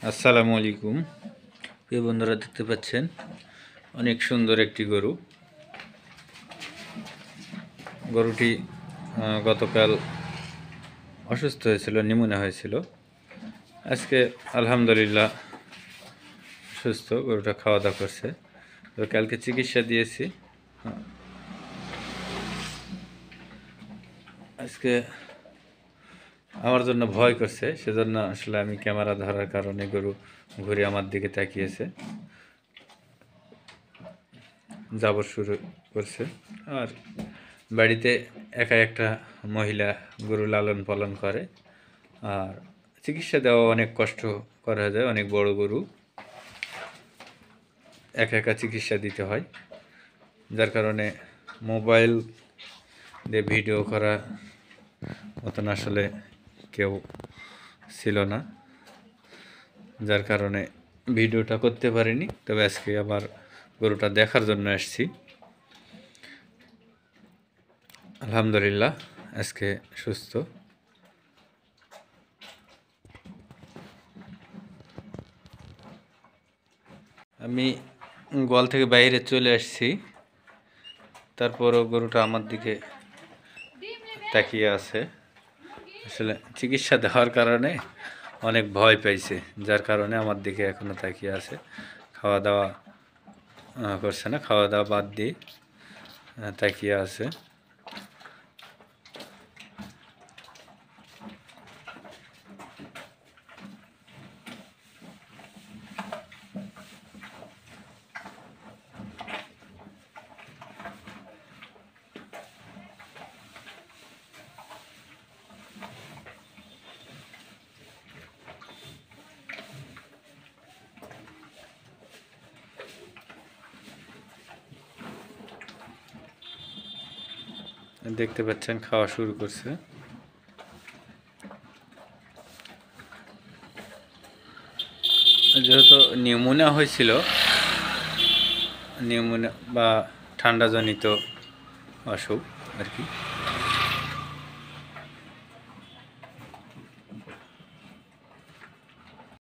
আসসালামু আলাইকুম। প্রিয় বন্ধুরা, দেখতে পাচ্ছেন অনেক সুন্দর একটি গরু। গরুটি গতকাল অসুস্থ হয়েছিল, নিউমোনিয়া হয়েছিল। আজকে আলহামদুলিল্লাহ সুস্থ। গরুটা খাওয়া দাওয়া করছে। তো কালকে চিকিৎসা দিয়েছি। আজকে আমার জন্য ভয় করছে, সেজন্য আসলে আমি ক্যামেরা ধরার কারণে গরু ঘুরে আমার দিকে তাকিয়েছে, যাবর শুরু করছে। আর বাড়িতে একা একটা মহিলা গরু লালন পালন করে, আর চিকিৎসা দেওয়া অনেক কষ্ট করা যায়। অনেক বড় গরু, একা একা চিকিৎসা দিতে হয়, যার কারণে মোবাইল দিয়ে ভিডিও করা মতন আসলে কেউ ছিল না, যার কারণে ভিডিওটা করতে পারিনি। তবে আজকে আবার গরুটা দেখার জন্য আসছি। আলহামদুলিল্লাহ আজকে সুস্থ। আমি গোয়াল থেকে বাইরে চলে আসছি, তারপরও গরুটা আমার দিকে তাকিয়ে আছে। আসলে চিকিৎসা দেওয়ার কারণে অনেক ভয় পাইছে, যার কারণে আমার দিকে এখনো তাকিয়ে আছে। খাওয়া দাওয়া করছে না, খাওয়া দাওয়া বাদ দিয়ে তাকিয়ে আছে। দেখতে পাচ্ছেন খাওয়া শুরু করছে। যেহেতু নিউমোনিয়া হয়েছিল, নিউমোনিয়া বা ঠান্ডাজনিত অসুখ আর কি,